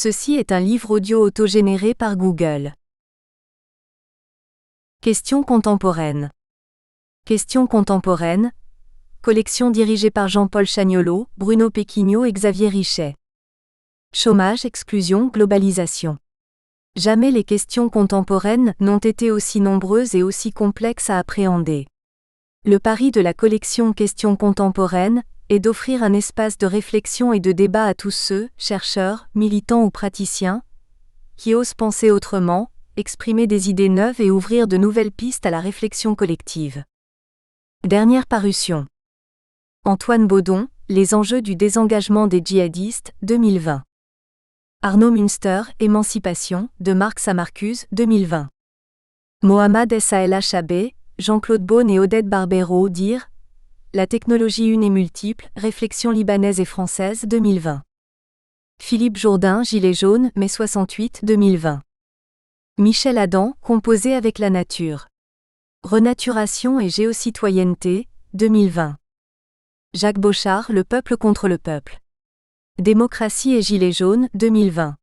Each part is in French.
Ceci est un livre audio autogénéré par Google. Questions contemporaines. Questions contemporaines. Collection dirigée par Jean-Paul Chagnolot, Bruno Péquignot et Xavier Richet. Chômage, exclusion, globalisation. Jamais les questions contemporaines n'ont été aussi nombreuses et aussi complexes à appréhender. Le pari de la collection Questions contemporaines est d'offrir un espace de réflexion et de débat à tous ceux, chercheurs, militants ou praticiens, qui osent penser autrement, exprimer des idées neuves et ouvrir de nouvelles pistes à la réflexion collective. Dernière parution. Antoine Baudon, Les enjeux du désengagement des djihadistes, 2020. Arnaud Münster, Émancipation, de Marx à Marcuse, 2020. Mohamed Salhabé, Jean-Claude Beaune et Odette Barbero, Dire, La technologie une et multiple, Réflexion libanaise et française, 2020. Philippe Jourdain, Gilets jaunes, mai 68, 2020. Michel Adam, Composer avec la nature. Renaturation et géocitoyenneté, 2020. Jacques Bochart, Le peuple contre le peuple. Démocratie et Gilets jaunes, 2020.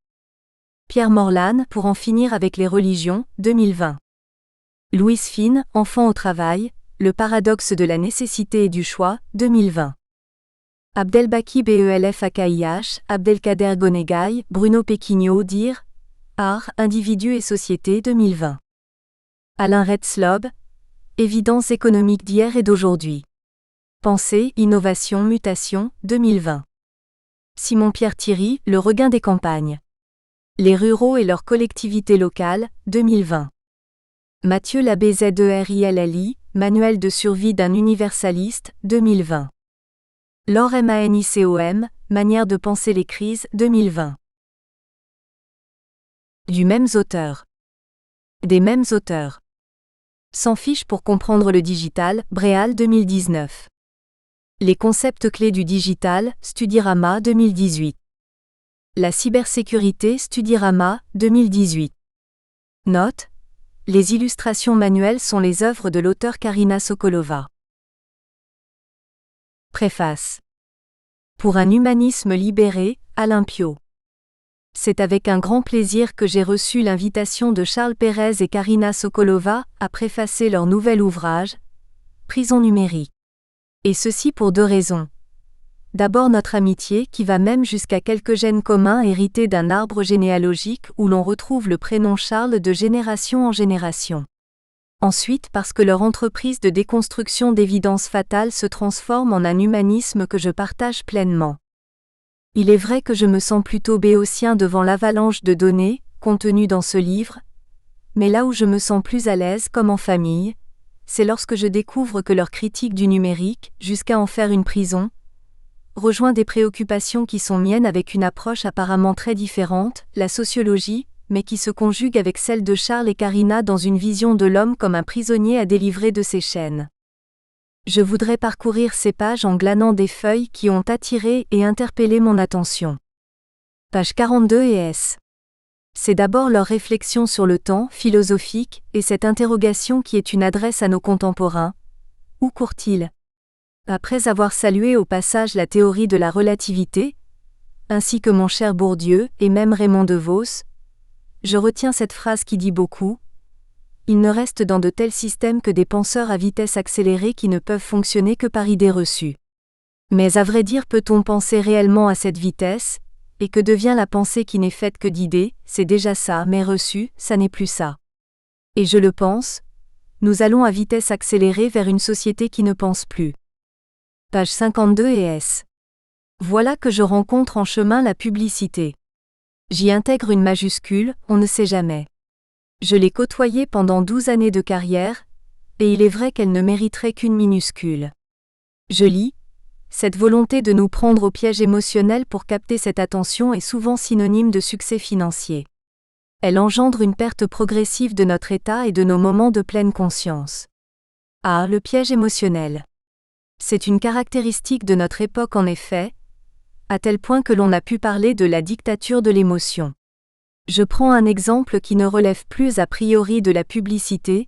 Pierre Morlan, Pour en finir avec les religions, 2020. Louise Fine, Enfant au travail, Le paradoxe de la nécessité et du choix, 2020. Abdelbaki Belf Akaïh, Abdelkader Gonegaï, Bruno Péquignot, Dire, Art, individu et société, 2020. Alain Redslob, Évidence économique d'hier et d'aujourd'hui. Pensée, innovation, mutation, 2020. Simon-Pierre Thierry, Le regain des campagnes. Les ruraux et leurs collectivités locales, 2020. Mathieu Labbé Zerlli, Manuel de survie d'un universaliste, 2020. Laure Manicom, Manière de penser les crises, 2020. Du mêmes auteurs. Des mêmes auteurs. Sans fiche pour comprendre le digital, Bréal 2019. Les concepts clés du digital, Studirama 2018. La cybersécurité, Studirama 2018. Note. Les illustrations manuelles sont les œuvres de l'auteure Karina Sokolova. Préface. Pour un humanisme libéré, Alain Piot. C'est avec un grand plaisir que j'ai reçu l'invitation de Charles Pérez et Karina Sokolova à préfacer leur nouvel ouvrage, Prison numérique. Et ceci pour deux raisons. D'abord notre amitié qui va même jusqu'à quelques gènes communs hérités d'un arbre généalogique où l'on retrouve le prénom Charles de génération en génération. Ensuite parce que leur entreprise de déconstruction d'évidences fatales se transforme en un humanisme que je partage pleinement. Il est vrai que je me sens plutôt béotien devant l'avalanche de données, contenues dans ce livre, mais là où je me sens plus à l'aise comme en famille, c'est lorsque je découvre que leur critique du numérique, jusqu'à en faire une prison, rejoint des préoccupations qui sont miennes avec une approche apparemment très différente, la sociologie, mais qui se conjugue avec celle de Charles et Karina dans une vision de l'homme comme un prisonnier à délivrer de ses chaînes. Je voudrais parcourir ces pages en glanant des feuilles qui ont attiré et interpellé mon attention. Page 42 et S. C'est d'abord leur réflexion sur le temps philosophique et cette interrogation qui est une adresse à nos contemporains. Où court-il ? Après avoir salué au passage la théorie de la relativité, ainsi que mon cher Bourdieu et même Raymond DeVos, je retiens cette phrase qui dit beaucoup. Il ne reste dans de tels systèmes que des penseurs à vitesse accélérée qui ne peuvent fonctionner que par idées reçues. Mais à vrai dire, peut-on penser réellement à cette vitesse ? Et que devient la pensée qui n'est faite que d'idées ? C'est déjà ça, mais reçue, ça n'est plus ça. Et je le pense, nous allons à vitesse accélérée vers une société qui ne pense plus. Page 52 et S. Voilà que je rencontre en chemin la publicité. J'y intègre une majuscule, on ne sait jamais. Je l'ai côtoyée pendant 12 années de carrière, et il est vrai qu'elle ne mériterait qu'une minuscule. Je lis, cette volonté de nous prendre au piège émotionnel pour capter cette attention est souvent synonyme de succès financier. Elle engendre une perte progressive de notre état et de nos moments de pleine conscience. Ah, le piège émotionnel. C'est une caractéristique de notre époque en effet, à tel point que l'on a pu parler de la dictature de l'émotion. Je prends un exemple qui ne relève plus a priori de la publicité,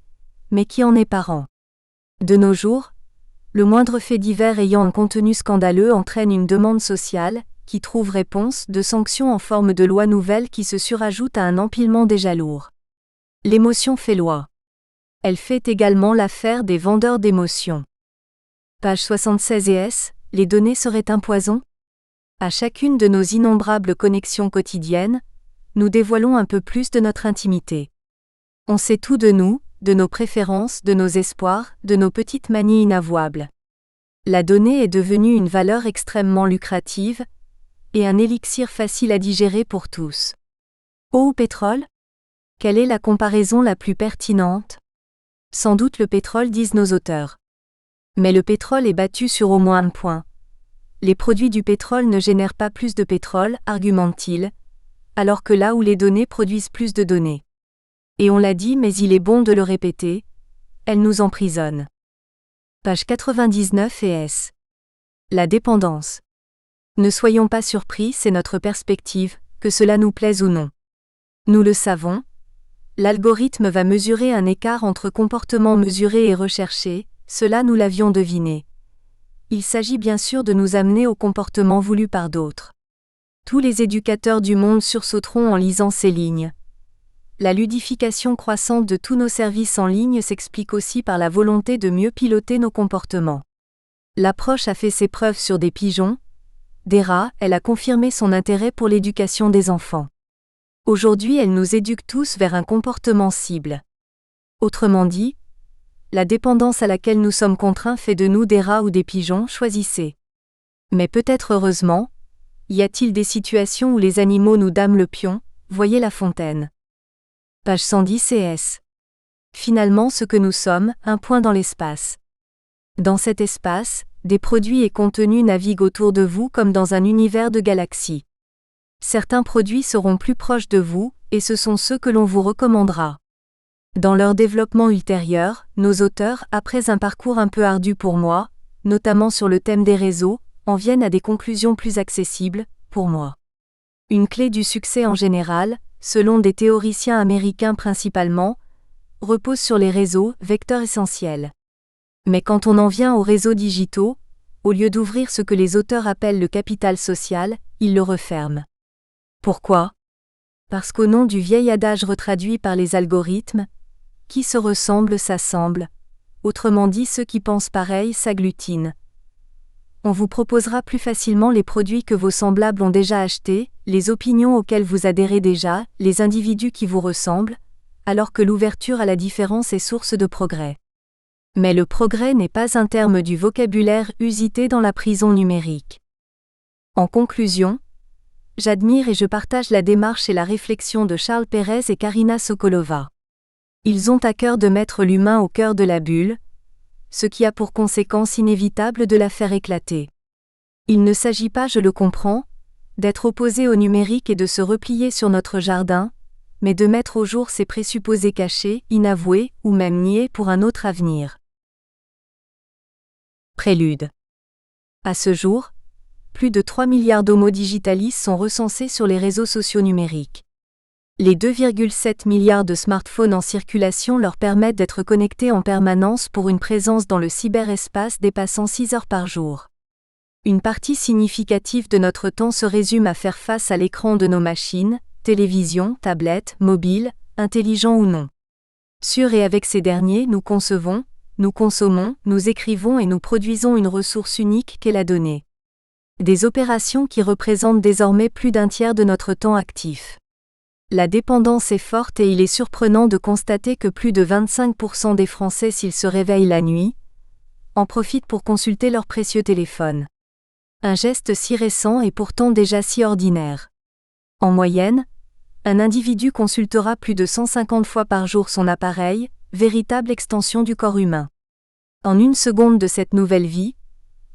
mais qui en est parent. De nos jours, le moindre fait divers ayant un contenu scandaleux entraîne une demande sociale, qui trouve réponse, de sanctions en forme de lois nouvelles qui se surajoutent à un empilement déjà lourd. L'émotion fait loi. Elle fait également l'affaire des vendeurs d'émotions. Page 76 et S. Les données seraient un poison ? À chacune de nos innombrables connexions quotidiennes, nous dévoilons un peu plus de notre intimité. On sait tout de nous, de nos préférences, de nos espoirs, de nos petites manies inavouables. La donnée est devenue une valeur extrêmement lucrative, et un élixir facile à digérer pour tous. Eau ou pétrole ? Quelle est la comparaison la plus pertinente ? Sans doute le pétrole, disent nos auteurs. Mais le pétrole est battu sur au moins un point. Les produits du pétrole ne génèrent pas plus de pétrole, argumente-t-il, alors que là où les données produisent plus de données. Et on l'a dit, mais il est bon de le répéter, elles nous emprisonnent. Page 99 et S. La dépendance. Ne soyons pas surpris, c'est notre perspective, que cela nous plaise ou non. Nous le savons, l'algorithme va mesurer un écart entre comportements mesurés et recherchés, cela nous l'avions deviné. Il s'agit bien sûr de nous amener au comportement voulu par d'autres. Tous les éducateurs du monde sursauteront en lisant ces lignes. La ludification croissante de tous nos services en ligne s'explique aussi par la volonté de mieux piloter nos comportements. L'approche a fait ses preuves sur des pigeons, des rats, elle a confirmé son intérêt pour l'éducation des enfants. Aujourd'hui, elle nous éduque tous vers un comportement cible. Autrement dit, la dépendance à laquelle nous sommes contraints fait de nous des rats ou des pigeons, choisissez. Mais peut-être heureusement, y a-t-il des situations où les animaux nous dament le pion, voyez La Fontaine. Page 110 et S. Finalement ce que nous sommes, un point dans l'espace. Dans cet espace, des produits et contenus naviguent autour de vous comme dans un univers de galaxies. Certains produits seront plus proches de vous, et ce sont ceux que l'on vous recommandera. Dans leur développement ultérieur, nos auteurs, après un parcours un peu ardu pour moi, notamment sur le thème des réseaux, en viennent à des conclusions plus accessibles, pour moi. Une clé du succès en général, selon des théoriciens américains principalement, repose sur les réseaux, vecteurs essentiels. Mais quand on en vient aux réseaux digitaux, au lieu d'ouvrir ce que les auteurs appellent le capital social, ils le referment. Pourquoi ? Parce qu'au nom du vieil adage retraduit par les algorithmes, qui se ressemble s'assemble, autrement dit ceux qui pensent pareil s'agglutinent. On vous proposera plus facilement les produits que vos semblables ont déjà achetés, les opinions auxquelles vous adhérez déjà, les individus qui vous ressemblent, alors que l'ouverture à la différence est source de progrès. Mais le progrès n'est pas un terme du vocabulaire usité dans la prison numérique. En conclusion, j'admire et je partage la démarche et la réflexion de Charles Pérez et Karina Sokolova. Ils ont à cœur de mettre l'humain au cœur de la bulle, ce qui a pour conséquence inévitable de la faire éclater. Il ne s'agit pas, je le comprends, d'être opposé au numérique et de se replier sur notre jardin, mais de mettre au jour ses présupposés cachés, inavoués, ou même niés pour un autre avenir. Prélude. À ce jour, plus de 3 milliards d'homo digitalis sont recensés sur les réseaux sociaux numériques. Les 2,7 milliards de smartphones en circulation leur permettent d'être connectés en permanence pour une présence dans le cyberespace dépassant 6 heures par jour. Une partie significative de notre temps se résume à faire face à l'écran de nos machines, télévision, tablettes, mobiles, intelligents ou non. Sur et avec ces derniers, nous concevons, nous consommons, nous écrivons et nous produisons une ressource unique qu'est la donnée. Des opérations qui représentent désormais plus d'un tiers de notre temps actif. La dépendance est forte et il est surprenant de constater que plus de 25% des Français, s'ils se réveillent la nuit, en profitent pour consulter leur précieux téléphone. Un geste si récent et pourtant déjà si ordinaire. En moyenne, un individu consultera plus de 150 fois par jour son appareil, véritable extension du corps humain. En une seconde de cette nouvelle vie,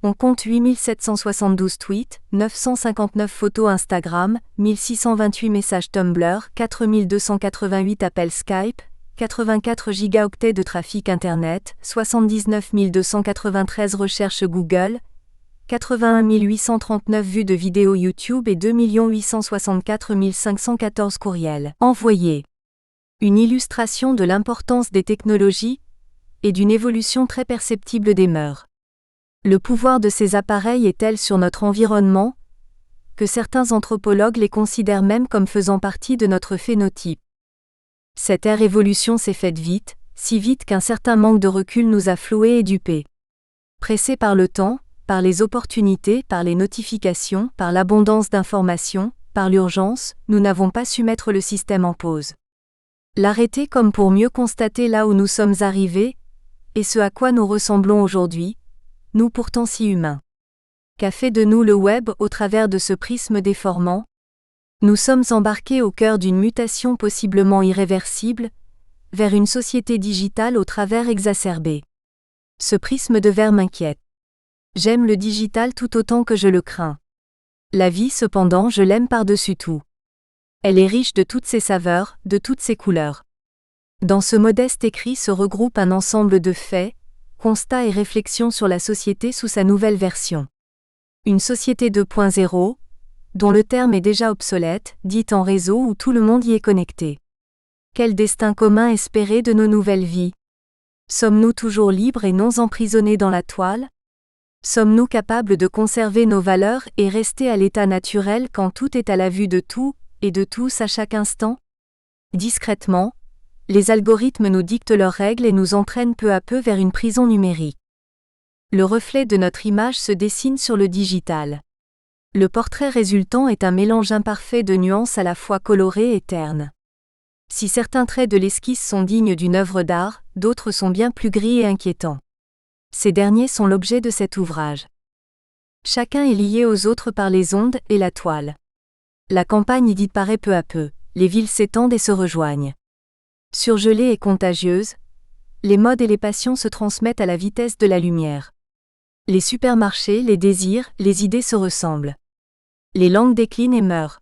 on compte 8772 tweets, 959 photos Instagram, 1628 messages Tumblr, 4288 appels Skype, 84 gigaoctets de trafic Internet, 79 293 recherches Google, 81 839 vues de vidéos YouTube et 2 864 514 courriels envoyés. Une illustration de l'importance des technologies et d'une évolution très perceptible des mœurs. Le pouvoir de ces appareils est tel sur notre environnement que certains anthropologues les considèrent même comme faisant partie de notre phénotype. Cette ère évolution s'est faite vite, si vite qu'un certain manque de recul nous a floués et dupés. Pressés par le temps, par les opportunités, par les notifications, par l'abondance d'informations, par l'urgence, nous n'avons pas su mettre le système en pause. L'arrêter comme pour mieux constater là où nous sommes arrivés, et ce à quoi nous ressemblons aujourd'hui, nous pourtant si humains. Qu'a fait de nous le web au travers de ce prisme déformant? Nous sommes embarqués au cœur d'une mutation possiblement irréversible, vers une société digitale au travers exacerbé. Ce prisme de verre m'inquiète. J'aime le digital tout autant que je le crains. La vie cependant je l'aime par-dessus tout. Elle est riche de toutes ses saveurs, de toutes ses couleurs. Dans ce modeste écrit se regroupe un ensemble de faits, constats et réflexions sur la société sous sa nouvelle version. Une société 2.0, dont le terme est déjà obsolète, dite en réseau où tout le monde y est connecté. Quel destin commun espérer de nos nouvelles vies? Sommes-nous toujours libres et non emprisonnés dans la toile? Sommes-nous capables de conserver nos valeurs et rester à l'état naturel quand tout est à la vue de tout, et de tous à chaque instant? Discrètement, les algorithmes nous dictent leurs règles et nous entraînent peu à peu vers une prison numérique. Le reflet de notre image se dessine sur le digital. Le portrait résultant est un mélange imparfait de nuances à la fois colorées et ternes. Si certains traits de l'esquisse sont dignes d'une œuvre d'art, d'autres sont bien plus gris et inquiétants. Ces derniers sont l'objet de cet ouvrage. Chacun est lié aux autres par les ondes et la toile. La campagne y disparaît peu à peu, les villes s'étendent et se rejoignent. Surgelées et contagieuses, les modes et les passions se transmettent à la vitesse de la lumière. Les supermarchés, les désirs, les idées se ressemblent. Les langues déclinent et meurent.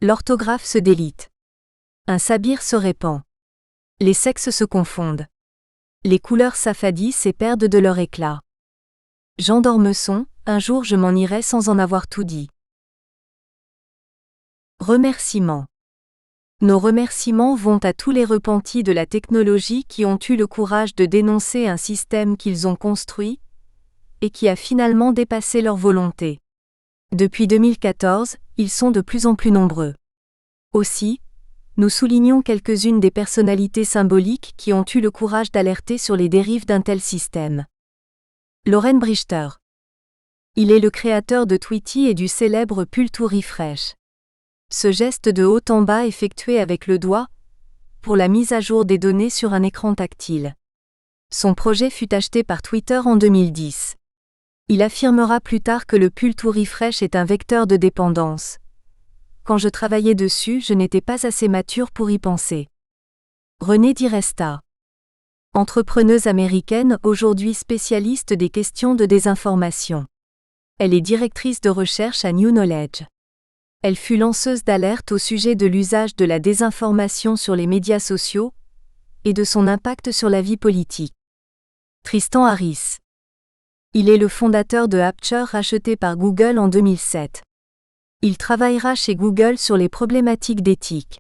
L'orthographe se délite. Un sabir se répand. Les sexes se confondent. Les couleurs s'affadissent et perdent de leur éclat. Jean d'Ormesson, un jour je m'en irai sans en avoir tout dit. Remerciements. Nos remerciements vont à tous les repentis de la technologie qui ont eu le courage de dénoncer un système qu'ils ont construit, et qui a finalement dépassé leur volonté. Depuis 2014, ils sont de plus en plus nombreux. Aussi, nous soulignons quelques-unes des personnalités symboliques qui ont eu le courage d'alerter sur les dérives d'un tel système. Loren Brichter. Il est le créateur de Tweety et du célèbre Pull to Refresh. Ce geste de haut en bas effectué avec le doigt, pour la mise à jour des données sur un écran tactile. Son projet fut acheté par Twitter en 2010. Il affirmera plus tard que le Pull to Refresh est un vecteur de dépendance. Quand je travaillais dessus, je n'étais pas assez mature pour y penser. Renée DiResta. Entrepreneuse américaine, aujourd'hui spécialiste des questions de désinformation. Elle est directrice de recherche à New Knowledge. Elle fut lanceuse d'alerte au sujet de l'usage de la désinformation sur les médias sociaux et de son impact sur la vie politique. Tristan Harris. Il est le fondateur de Aperture racheté par Google en 2007. Il travaillera chez Google sur les problématiques d'éthique.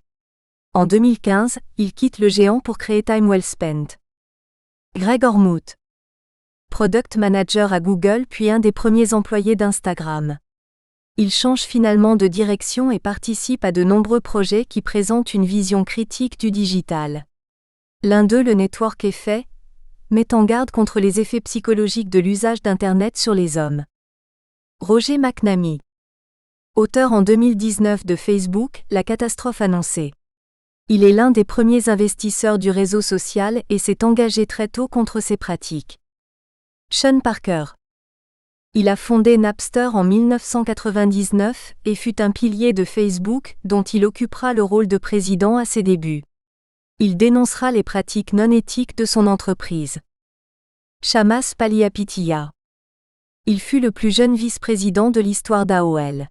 En 2015, il quitte le géant pour créer Time Well Spent. Greg Ormuth. Product Manager à Google puis un des premiers employés d'Instagram. Il change finalement de direction et participe à de nombreux projets qui présentent une vision critique du digital. L'un d'eux, le Network Effect, met en garde contre les effets psychologiques de l'usage d'Internet sur les hommes. Roger McNamee. Auteur en 2019 de Facebook, la catastrophe annoncée. Il est l'un des premiers investisseurs du réseau social et s'est engagé très tôt contre ces pratiques. Sean Parker. Il a fondé Napster en 1999 et fut un pilier de Facebook dont il occupera le rôle de président à ses débuts. Il dénoncera les pratiques non éthiques de son entreprise. Shamas Palihapitiya. Il fut le plus jeune vice-président de l'histoire d'AOL.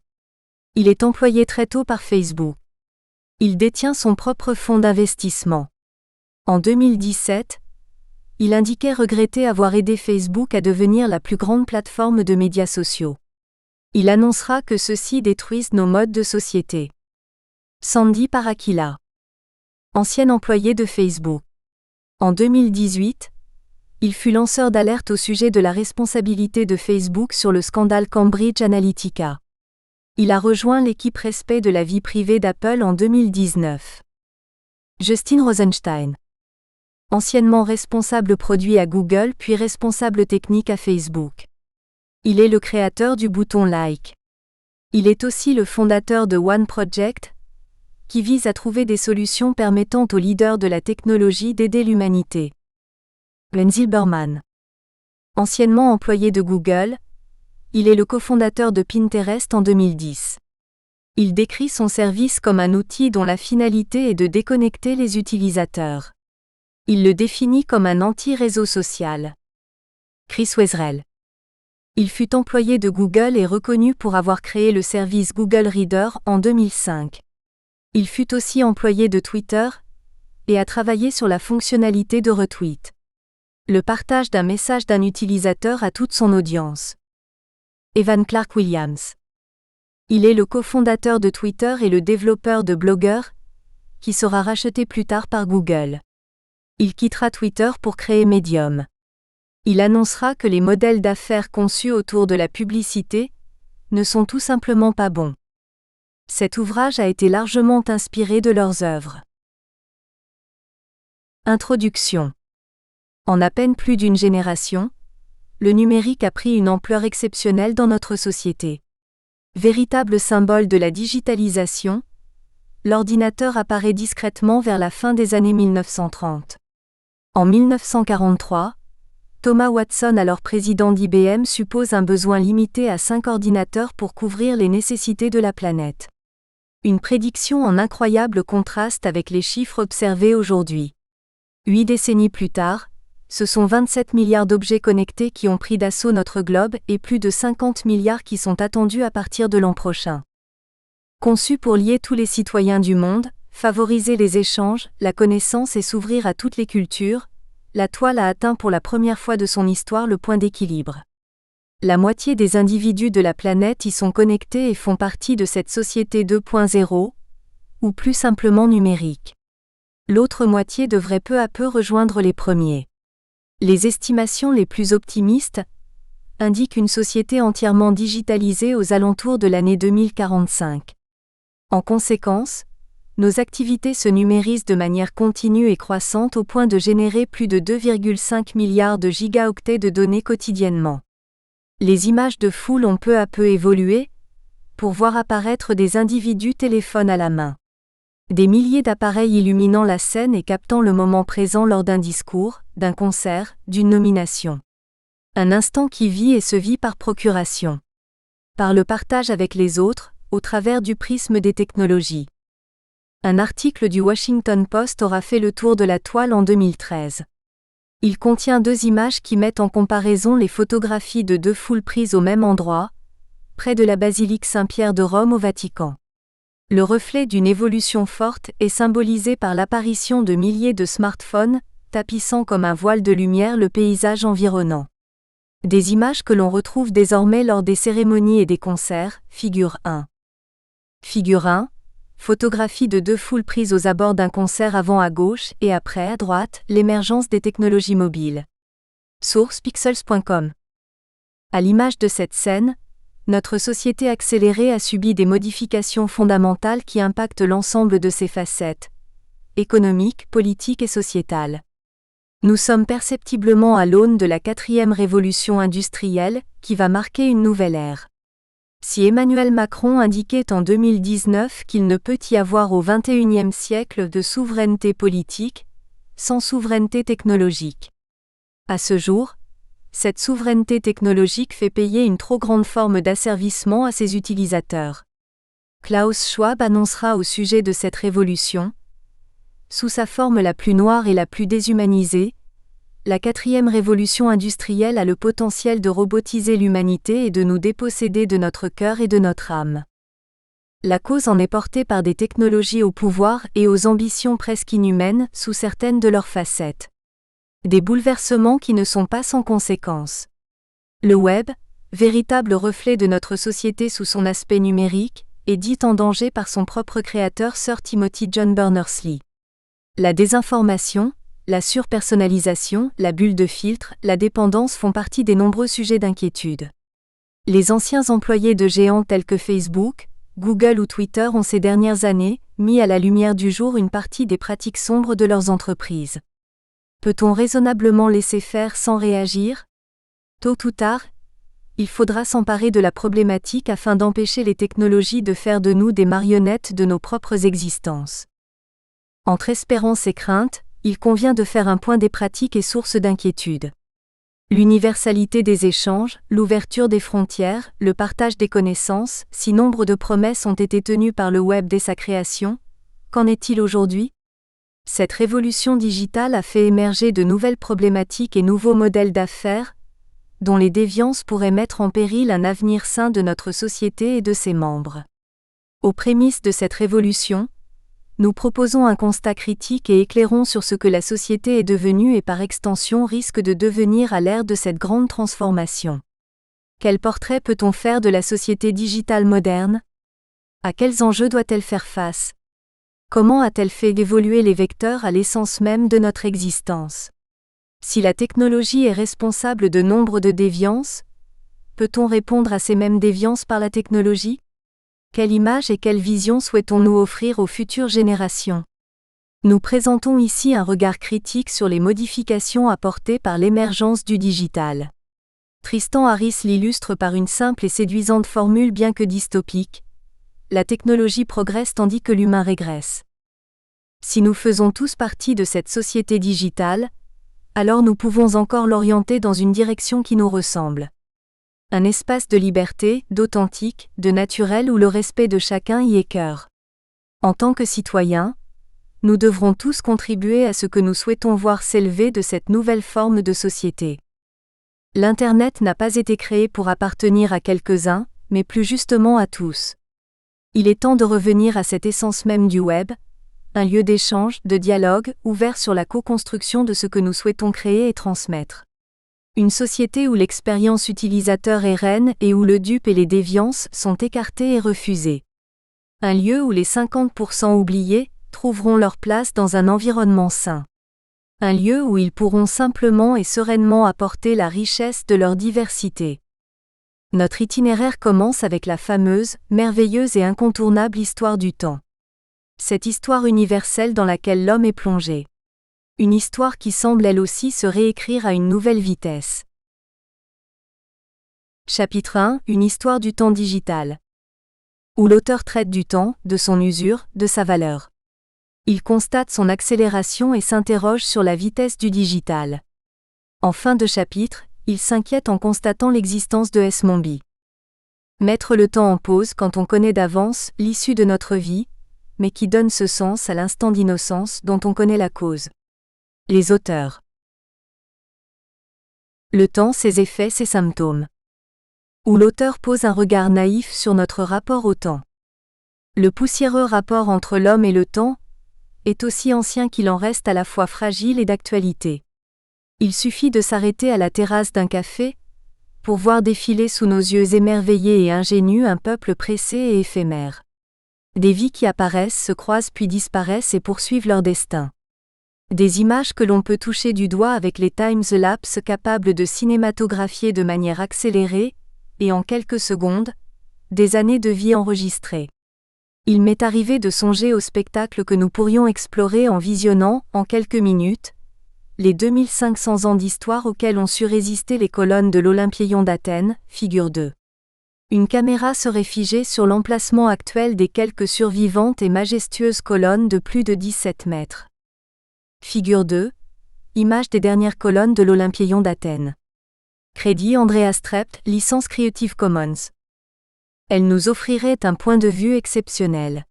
Il est employé très tôt par Facebook. Il détient son propre fonds d'investissement. En 2017, il indiquait regretter avoir aidé Facebook à devenir la plus grande plateforme de médias sociaux. Il annoncera que ceux-ci détruisent nos modes de société. Sandy Parakila. Ancien employé de Facebook. En 2018, il fut lanceur d'alerte au sujet de la responsabilité de Facebook sur le scandale Cambridge Analytica. Il a rejoint l'équipe respect de la vie privée d'Apple en 2019. Justin Rosenstein. Anciennement responsable produit à Google puis responsable technique à Facebook. Il est le créateur du bouton Like. Il est aussi le fondateur de One Project, qui vise à trouver des solutions permettant aux leaders de la technologie d'aider l'humanité. Glenn Zilberman. Anciennement employé de Google, il est le cofondateur de Pinterest en 2010. Il décrit son service comme un outil dont la finalité est de déconnecter les utilisateurs. Il le définit comme un anti-réseau social. Chris Wezrel. Il fut employé de Google et reconnu pour avoir créé le service Google Reader en 2005. Il fut aussi employé de Twitter et a travaillé sur la fonctionnalité de retweet. Le partage d'un message d'un utilisateur à toute son audience. Evan Clark Williams. Il est le cofondateur de Twitter et le développeur de Blogger, qui sera racheté plus tard par Google. Il quittera Twitter pour créer Medium. Il annoncera que les modèles d'affaires conçus autour de la publicité ne sont tout simplement pas bons. Cet ouvrage a été largement inspiré de leurs œuvres. Introduction. En à peine plus d'une génération, le numérique a pris une ampleur exceptionnelle dans notre société. Véritable symbole de la digitalisation, l'ordinateur apparaît discrètement vers la fin des années 1930. En 1943, Thomas Watson, alors président d'IBM, suppose un besoin limité à 5 ordinateurs pour couvrir les nécessités de la planète. Une prédiction en incroyable contraste avec les chiffres observés aujourd'hui. 8 décennies plus tard, ce sont 27 milliards d'objets connectés qui ont pris d'assaut notre globe et plus de 50 milliards qui sont attendus à partir de l'an prochain. Conçu pour lier tous les citoyens du monde, favoriser les échanges, la connaissance et s'ouvrir à toutes les cultures, la toile a atteint pour la première fois de son histoire le point d'équilibre. La moitié des individus de la planète y sont connectés et font partie de cette société 2.0, ou plus simplement numérique. L'autre moitié devrait peu à peu rejoindre les premiers. Les estimations les plus optimistes indiquent une société entièrement digitalisée aux alentours de l'année 2045. En conséquence, nos activités se numérisent de manière continue et croissante au point de générer plus de 2,5 milliards de gigaoctets de données quotidiennement. Les images de foule ont peu à peu évolué, pour voir apparaître des individus téléphones à la main. Des milliers d'appareils illuminant la scène et captant le moment présent lors d'un discours, d'un concert, d'une nomination. Un instant qui vit et se vit par procuration. Par le partage avec les autres, au travers du prisme des technologies. Un article du Washington Post aura fait le tour de la toile en 2013. Il contient 2 images qui mettent en comparaison les photographies de 2 foules prises au même endroit, près de la basilique Saint-Pierre de Rome au Vatican. Le reflet d'une évolution forte est symbolisé par l'apparition de milliers de smartphones, tapissant comme un voile de lumière le paysage environnant. Des images que l'on retrouve désormais lors des cérémonies et des concerts, figure 1. Figure 1. Photographie de 2 foules prises aux abords d'un concert avant à gauche et après à droite, l'émergence des technologies mobiles. Source pixels.com. À l'image de cette scène, notre société accélérée a subi des modifications fondamentales qui impactent l'ensemble de ses facettes, économiques, politiques et sociétales. Nous sommes perceptiblement à l'aune de la 4e révolution industrielle, qui va marquer une nouvelle ère. Si Emmanuel Macron indiquait en 2019 qu'il ne peut y avoir au XXIe siècle de souveraineté politique, sans souveraineté technologique. À ce jour, cette souveraineté technologique fait payer une trop grande forme d'asservissement à ses utilisateurs. Klaus Schwab annoncera au sujet de cette révolution, sous sa forme la plus noire et la plus déshumanisée, la 4e révolution industrielle a le potentiel de robotiser l'humanité et de nous déposséder de notre cœur et de notre âme. La cause en est portée par des technologies au pouvoir et aux ambitions presque inhumaines sous certaines de leurs facettes. Des bouleversements qui ne sont pas sans conséquences. Le web, véritable reflet de notre société sous son aspect numérique, est dit en danger par son propre créateur Sir Timothy John Berners-Lee. La désinformation, la surpersonnalisation, la bulle de filtre, la dépendance font partie des nombreux sujets d'inquiétude. Les anciens employés de géants tels que Facebook, Google ou Twitter ont ces dernières années mis à la lumière du jour une partie des pratiques sombres de leurs entreprises. Peut-on raisonnablement laisser faire sans réagir ? Tôt ou tard, il faudra s'emparer de la problématique afin d'empêcher les technologies de faire de nous des marionnettes de nos propres existences. Entre espérance et crainte, il convient de faire un point des pratiques et sources d'inquiétude. L'universalité des échanges, l'ouverture des frontières, le partage des connaissances, si nombre de promesses ont été tenues par le web dès sa création, qu'en est-il aujourd'hui ? Cette révolution digitale a fait émerger de nouvelles problématiques et nouveaux modèles d'affaires, dont les déviances pourraient mettre en péril un avenir sain de notre société et de ses membres. Aux prémices de cette révolution, nous proposons un constat critique et éclairons sur ce que la société est devenue et par extension risque de devenir à l'ère de cette grande transformation. Quel portrait peut-on faire de la société digitale moderne ? À quels enjeux doit-elle faire face ? Comment a-t-elle fait évoluer les vecteurs à l'essence même de notre existence ? Si la technologie est responsable de nombre de déviances, peut-on répondre à ces mêmes déviances par la technologie ? Quelle image et quelle vision souhaitons-nous offrir aux futures générations ? Nous présentons ici un regard critique sur les modifications apportées par l'émergence du digital. Tristan Harris l'illustre par une simple et séduisante formule bien que dystopique. La technologie progresse tandis que l'humain régresse. Si nous faisons tous partie de cette société digitale, alors nous pouvons encore l'orienter dans une direction qui nous ressemble. Un espace de liberté, d'authentique, de naturel où le respect de chacun y est cœur. En tant que citoyens, nous devrons tous contribuer à ce que nous souhaitons voir s'élever de cette nouvelle forme de société. L'Internet n'a pas été créé pour appartenir à quelques-uns, mais plus justement à tous. Il est temps de revenir à cette essence même du web, un lieu d'échange, de dialogue, ouvert sur la co-construction de ce que nous souhaitons créer et transmettre. Une société où l'expérience utilisateur est reine et où le dupe et les déviances sont écartés et refusés. Un lieu où les 50% oubliés trouveront leur place dans un environnement sain. Un lieu où ils pourront simplement et sereinement apporter la richesse de leur diversité. Notre itinéraire commence avec la fameuse, merveilleuse et incontournable histoire du temps. Cette histoire universelle dans laquelle l'homme est plongé. Une histoire qui semble elle aussi se réécrire à une nouvelle vitesse. Chapitre 1 : Une histoire du temps digital. Où l'auteur traite du temps, de son usure, de sa valeur. Il constate son accélération et s'interroge sur la vitesse du digital. En fin de chapitre, il s'inquiète en constatant l'existence de S-Mombi. Mettre le temps en pause quand on connaît d'avance l'issue de notre vie, mais qui donne ce sens à l'instant d'innocence dont on connaît la cause. Les auteurs. Le temps, ses effets, ses symptômes. Où l'auteur pose un regard naïf sur notre rapport au temps. Le poussiéreux rapport entre l'homme et le temps est aussi ancien qu'il en reste à la fois fragile et d'actualité. Il suffit de s'arrêter à la terrasse d'un café pour voir défiler sous nos yeux émerveillés et ingénus un peuple pressé et éphémère. Des vies qui apparaissent, se croisent puis disparaissent et poursuivent leur destin. Des images que l'on peut toucher du doigt avec les time-lapse capables de cinématographier de manière accélérée, et en quelques secondes, des années de vie enregistrées. Il m'est arrivé de songer au spectacle que nous pourrions explorer en visionnant, en quelques minutes, les 2500 ans d'histoire auxquels ont su résister les colonnes de l'Olympieion d'Athènes, figure 2. Une caméra serait figée sur l'emplacement actuel des quelques survivantes et majestueuses colonnes de plus de 17 mètres. Figure 2. Image des dernières colonnes de l'Olympieion d'Athènes. Crédit Andreas Trept, licence Creative Commons. Elle nous offrirait un point de vue exceptionnel.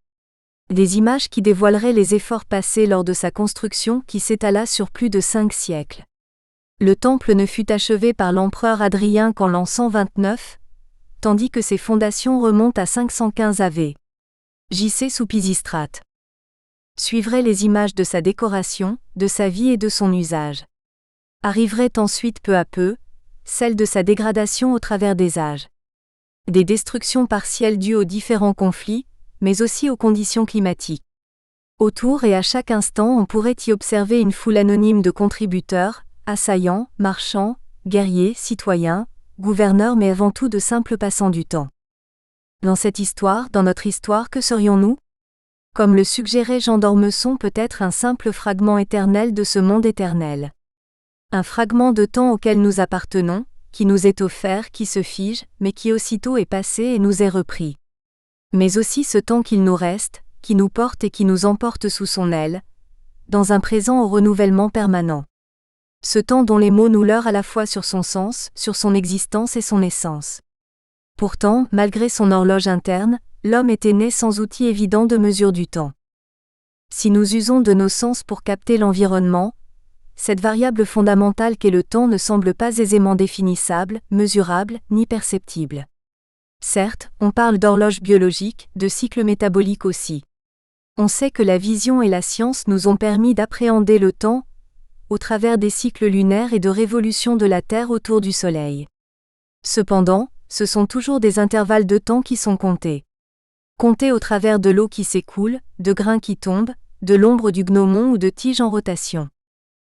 Des images qui dévoileraient les efforts passés lors de sa construction qui s'étala sur plus de 5 siècles. Le temple ne fut achevé par l'empereur Hadrien qu'en l'an 129, tandis que ses fondations remontent à 515 AV. J.C. sous Pisistrate. Suivraient les images de sa décoration, de sa vie et de son usage. Arriveraient ensuite peu à peu, celles de sa dégradation au travers des âges. Des destructions partielles dues aux différents conflits, mais aussi aux conditions climatiques. Autour et à chaque instant on pourrait y observer une foule anonyme de contributeurs, assaillants, marchands, guerriers, citoyens, gouverneurs mais avant tout de simples passants du temps. Dans cette histoire, dans notre histoire, que serions-nous ? Comme le suggérait Jean d'Ormesson, peut-être un simple fragment éternel de ce monde éternel. Un fragment de temps auquel nous appartenons, qui nous est offert, qui se fige, mais qui aussitôt est passé et nous est repris. Mais aussi ce temps qu'il nous reste, qui nous porte et qui nous emporte sous son aile, dans un présent au renouvellement permanent. Ce temps dont les mots nous leurrent à la fois sur son sens, sur son existence et son essence. Pourtant, malgré son horloge interne, l'homme était né sans outil évident de mesure du temps. Si nous usons de nos sens pour capter l'environnement, cette variable fondamentale qu'est le temps ne semble pas aisément définissable, mesurable, ni perceptible. Certes, on parle d'horloge biologique, de cycle métabolique aussi. On sait que la vision et la science nous ont permis d'appréhender le temps au travers des cycles lunaires et de révolution de la Terre autour du Soleil. Cependant, ce sont toujours des intervalles de temps qui sont comptés. Comptés au travers de l'eau qui s'écoule, de grains qui tombent, de l'ombre du gnomon ou de tiges en rotation.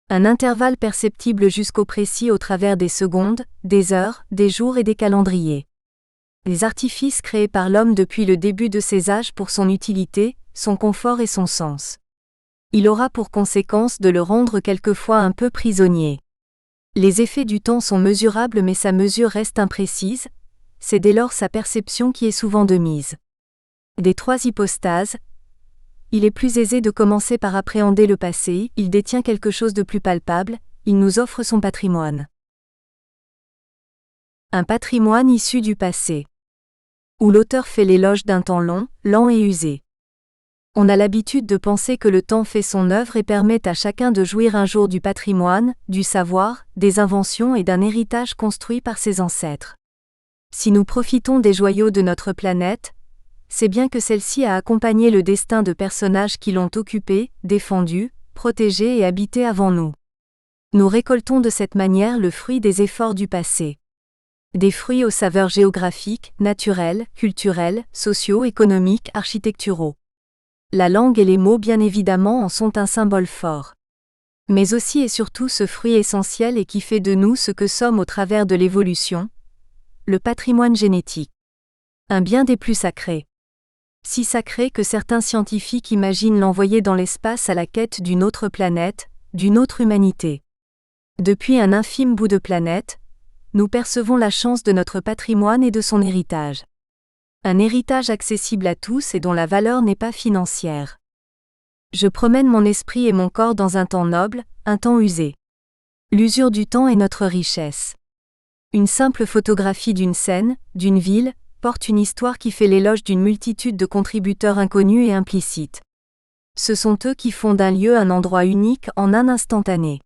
Un intervalle perceptible jusqu'au précis au travers des secondes, des heures, des jours et des calendriers. Les artifices créés par l'homme depuis le début de ces âges pour son utilité, son confort et son sens. Il aura pour conséquence de le rendre quelquefois un peu prisonnier. Les effets du temps sont mesurables mais sa mesure reste imprécise, c'est dès lors sa perception qui est souvent de mise. Des trois hypostases, il est plus aisé de commencer par appréhender le passé, il détient quelque chose de plus palpable, il nous offre son patrimoine. Un patrimoine issu du passé. Où l'auteur fait l'éloge d'un temps long, lent et usé. On a l'habitude de penser que le temps fait son œuvre et permet à chacun de jouir un jour du patrimoine, du savoir, des inventions et d'un héritage construit par ses ancêtres. Si nous profitons des joyaux de notre planète, c'est bien que celle-ci a accompagné le destin de personnages qui l'ont occupée, défendue, protégée et habitée avant nous. Nous récoltons de cette manière le fruit des efforts du passé. Des fruits aux saveurs géographiques, naturelles, culturelles, sociaux, économiques, architecturaux. La langue et les mots bien évidemment en sont un symbole fort. Mais aussi et surtout ce fruit essentiel et qui fait de nous ce que sommes au travers de l'évolution, le patrimoine génétique. Un bien des plus sacrés. Si sacré que certains scientifiques imaginent l'envoyer dans l'espace à la quête d'une autre planète, d'une autre humanité. Depuis un infime bout de planète, nous percevons la chance de notre patrimoine et de son héritage. Un héritage accessible à tous et dont la valeur n'est pas financière. Je promène mon esprit et mon corps dans un temps noble, un temps usé. L'usure du temps est notre richesse. Une simple photographie d'une scène, d'une ville, porte une histoire qui fait l'éloge d'une multitude de contributeurs inconnus et implicites. Ce sont eux qui font d'un lieu un endroit unique en un instantané.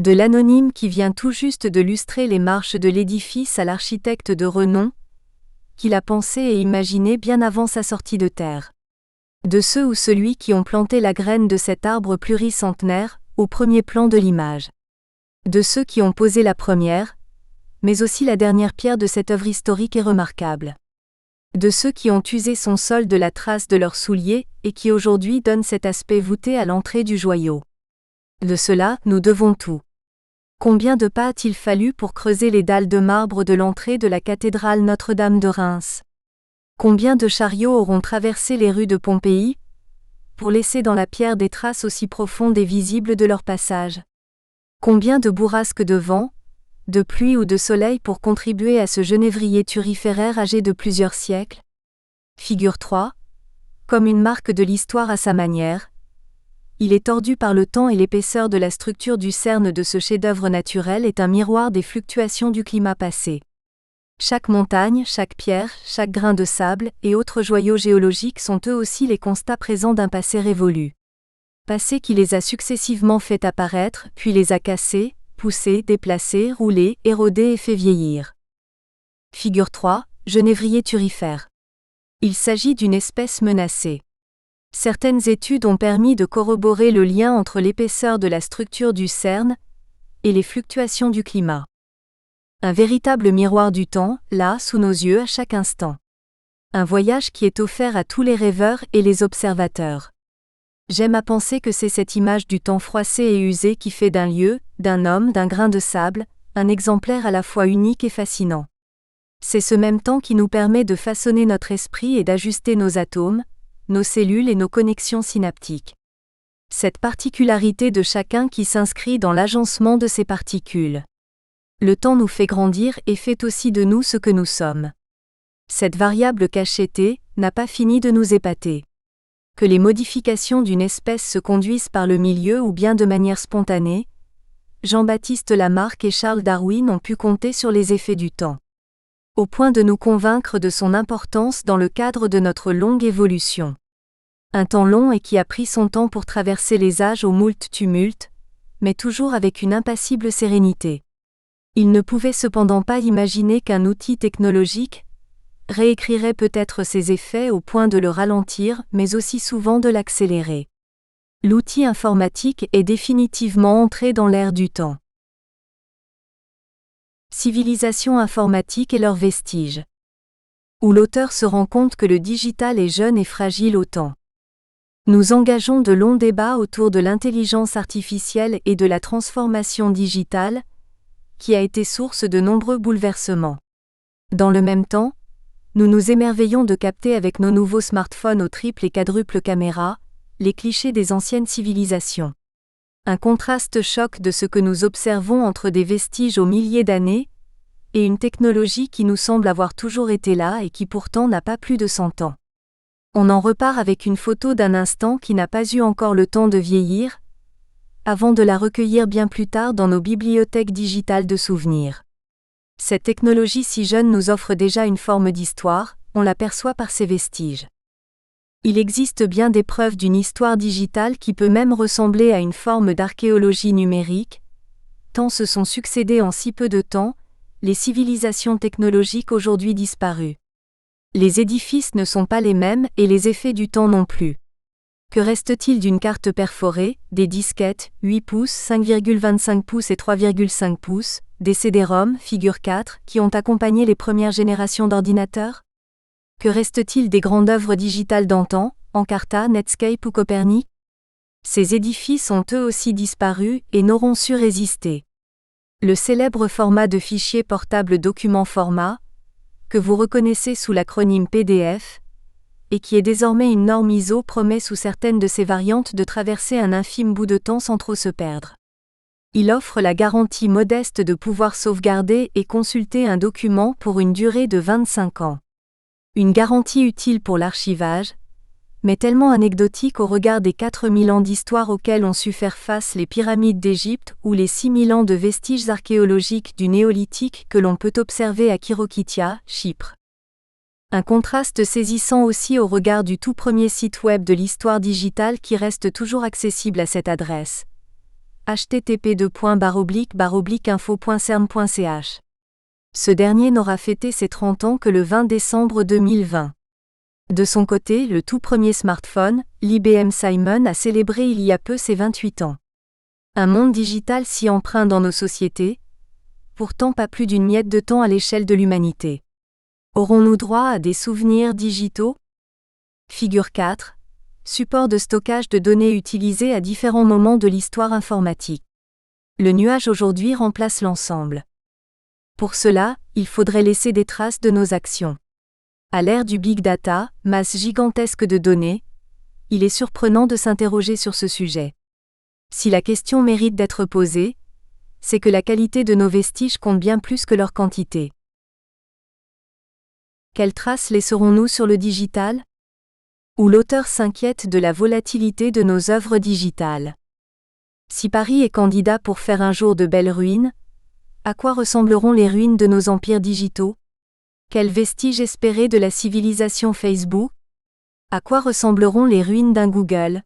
De l'anonyme qui vient tout juste de lustrer les marches de l'édifice à l'architecte de renom, qui l'a pensé et imaginé bien avant sa sortie de terre. De ceux ou celui qui ont planté la graine de cet arbre pluricentenaire, au premier plan de l'image. De ceux qui ont posé la première, mais aussi la dernière pierre de cette œuvre historique et remarquable. De ceux qui ont usé son sol de la trace de leurs souliers, et qui aujourd'hui donnent cet aspect voûté à l'entrée du joyau. De cela, nous devons tout. Combien de pas a-t-il fallu pour creuser les dalles de marbre de l'entrée de la cathédrale Notre-Dame de Reims ? Combien de chariots auront traversé les rues de Pompéi, pour laisser dans la pierre des traces aussi profondes et visibles de leur passage ? Combien de bourrasques de vent, de pluie ou de soleil pour contribuer à ce genévrier turiféraire âgé de plusieurs siècles ? Figure 3. Comme une marque de l'histoire à sa manière, il est tordu par le temps et l'épaisseur de la structure du cerne de ce chef-d'œuvre naturel est un miroir des fluctuations du climat passé. Chaque montagne, chaque pierre, chaque grain de sable et autres joyaux géologiques sont eux aussi les constats présents d'un passé révolu. Passé qui les a successivement fait apparaître, puis les a cassés, poussés, déplacés, roulés, érodés et fait vieillir. Figure 3, genévrier turifère. Il s'agit d'une espèce menacée. Certaines études ont permis de corroborer le lien entre l'épaisseur de la structure du cerne et les fluctuations du climat. Un véritable miroir du temps, là, sous nos yeux à chaque instant. Un voyage qui est offert à tous les rêveurs et les observateurs. J'aime à penser que c'est cette image du temps froissé et usé qui fait d'un lieu, d'un homme, d'un grain de sable, un exemplaire à la fois unique et fascinant. C'est ce même temps qui nous permet de façonner notre esprit et d'ajuster nos atomes, nos cellules et nos connexions synaptiques. Cette particularité de chacun qui s'inscrit dans l'agencement de ces particules. Le temps nous fait grandir et fait aussi de nous ce que nous sommes. Cette variable cachetée n'a pas fini de nous épater. Que les modifications d'une espèce se conduisent par le milieu ou bien de manière spontanée, Jean-Baptiste Lamarck et Charles Darwin ont pu compter sur les effets du temps. Au point de nous convaincre de son importance dans le cadre de notre longue évolution. Un temps long et qui a pris son temps pour traverser les âges aux moult tumultes, mais toujours avec une impassible sérénité. Il ne pouvait cependant pas imaginer qu'un outil technologique réécrirait peut-être ses effets au point de le ralentir, mais aussi souvent de l'accélérer. L'outil informatique est définitivement entré dans l'ère du temps. Civilisation informatique et leurs vestiges. Où l'auteur se rend compte que le digital est jeune et fragile autant. Nous engageons de longs débats autour de l'intelligence artificielle et de la transformation digitale, qui a été source de nombreux bouleversements. Dans le même temps, nous nous émerveillons de capter avec nos nouveaux smartphones aux triples et quadruples caméras, les clichés des anciennes civilisations. Un contraste choc de ce que nous observons entre des vestiges aux milliers d'années, et une technologie qui nous semble avoir toujours été là et qui pourtant n'a pas plus de 100 ans. On en repart avec une photo d'un instant qui n'a pas eu encore le temps de vieillir, avant de la recueillir bien plus tard dans nos bibliothèques digitales de souvenirs. Cette technologie si jeune nous offre déjà une forme d'histoire, on l'aperçoit par ses vestiges. Il existe bien des preuves d'une histoire digitale qui peut même ressembler à une forme d'archéologie numérique, tant se sont succédées en si peu de temps, les civilisations technologiques aujourd'hui disparues. Les édifices ne sont pas les mêmes et les effets du temps non plus. Que reste-t-il d'une carte perforée, des disquettes, 8 pouces, 5,25 pouces et 3,5 pouces, des CD-ROM, figure 4, qui ont accompagné les premières générations d'ordinateurs? Que reste-t-il des grandes œuvres digitales d'antan, Encarta, Netscape ou Copernic? Ces édifices ont eux aussi disparu et n'auront su résister. Le célèbre format de fichier portable document format, que vous reconnaissez sous l'acronyme PDF, et qui est désormais une norme ISO promet sous certaines de ses variantes de traverser un infime bout de temps sans trop se perdre. Il offre la garantie modeste de pouvoir sauvegarder et consulter un document pour une durée de 25 ans. Une garantie utile pour l'archivage, mais tellement anecdotique au regard des 4000 ans d'histoire auxquels ont su faire face les pyramides d'Égypte ou les 6000 ans de vestiges archéologiques du néolithique que l'on peut observer à Kirokitia, Chypre. Un contraste saisissant aussi au regard du tout premier site web de l'histoire digitale qui reste toujours accessible à cette adresse. http://info.cern.ch. Ce dernier n'aura fêté ses 30 ans que le 20 décembre 2020. De son côté, le tout premier smartphone, l'IBM Simon a célébré il y a peu ses 28 ans. Un monde digital si empreint dans nos sociétés, pourtant pas plus d'une miette de temps à l'échelle de l'humanité. Aurons-nous droit à des souvenirs digitaux? Figure 4. Support de stockage de données utilisés à différents moments de l'histoire informatique. Le nuage aujourd'hui remplace l'ensemble. Pour cela, il faudrait laisser des traces de nos actions. À l'ère du big data, masse gigantesque de données, il est surprenant de s'interroger sur ce sujet. Si la question mérite d'être posée, c'est que la qualité de nos vestiges compte bien plus que leur quantité. Quelles traces laisserons-nous sur le digital? Où l'auteur s'inquiète de la volatilité de nos œuvres digitales. Si Paris est candidat pour faire un jour de belles ruines, à quoi ressembleront les ruines de nos empires digitaux? Quels vestiges espérer de la civilisation Facebook? À quoi ressembleront les ruines d'un Google?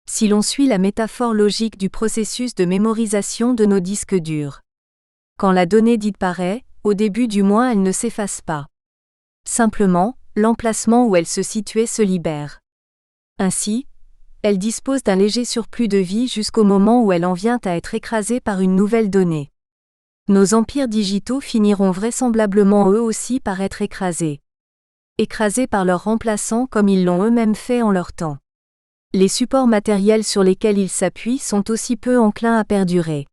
Si l'on suit la métaphore logique du processus de mémorisation de nos disques durs. Quand la donnée dite paraît, au début du moins elle ne s'efface pas. Simplement, l'emplacement où elle se situait se libère. Ainsi, elle dispose d'un léger surplus de vie jusqu'au moment où elle en vient à être écrasée par une nouvelle donnée. Nos empires digitaux finiront vraisemblablement eux aussi par être écrasés. Écrasés par leurs remplaçants comme ils l'ont eux-mêmes fait en leur temps. Les supports matériels sur lesquels ils s'appuient sont aussi peu enclins à perdurer.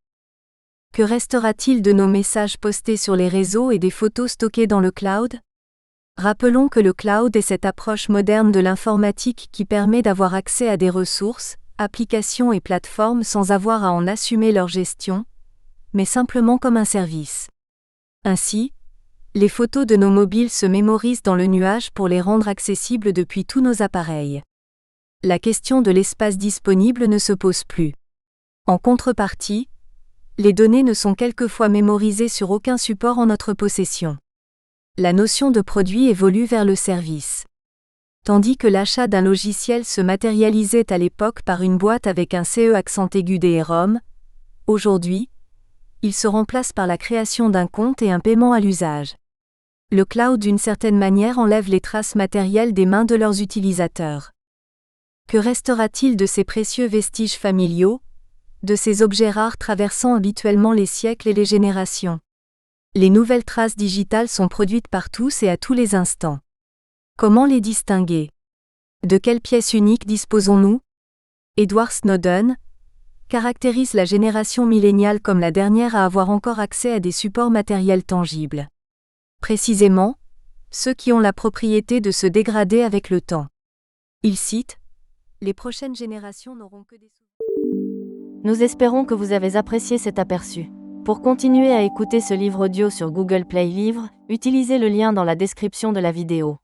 Que restera-t-il de nos messages postés sur les réseaux et des photos stockées dans le cloud? Rappelons que le cloud est cette approche moderne de l'informatique qui permet d'avoir accès à des ressources, applications et plateformes sans avoir à en assumer leur gestion, mais simplement comme un service. Ainsi, les photos de nos mobiles se mémorisent dans le nuage pour les rendre accessibles depuis tous nos appareils. La question de l'espace disponible ne se pose plus. En contrepartie, les données ne sont quelquefois mémorisées sur aucun support en notre possession. La notion de produit évolue vers le service. Tandis que l'achat d'un logiciel se matérialisait à l'époque par une boîte avec un CE accent aigu CD-ROM, aujourd'hui, il se remplace par la création d'un compte et un paiement à l'usage. Le cloud d'une certaine manière enlève les traces matérielles des mains de leurs utilisateurs. Que restera-t-il de ces précieux vestiges familiaux, de ces objets rares traversant habituellement les siècles et les générations? Les nouvelles traces digitales sont produites par tous et à tous les instants. Comment les distinguer? De quelles pièces uniques disposons-nous? Edward Snowden caractérise la génération milléniale comme la dernière à avoir encore accès à des supports matériels tangibles. Précisément, ceux qui ont la propriété de se dégrader avec le temps. Il cite « Les prochaines générations n'auront que des souvenirs ». Nous espérons que vous avez apprécié cet aperçu. Pour continuer à écouter ce livre audio sur Google Play Livres, utilisez le lien dans la description de la vidéo.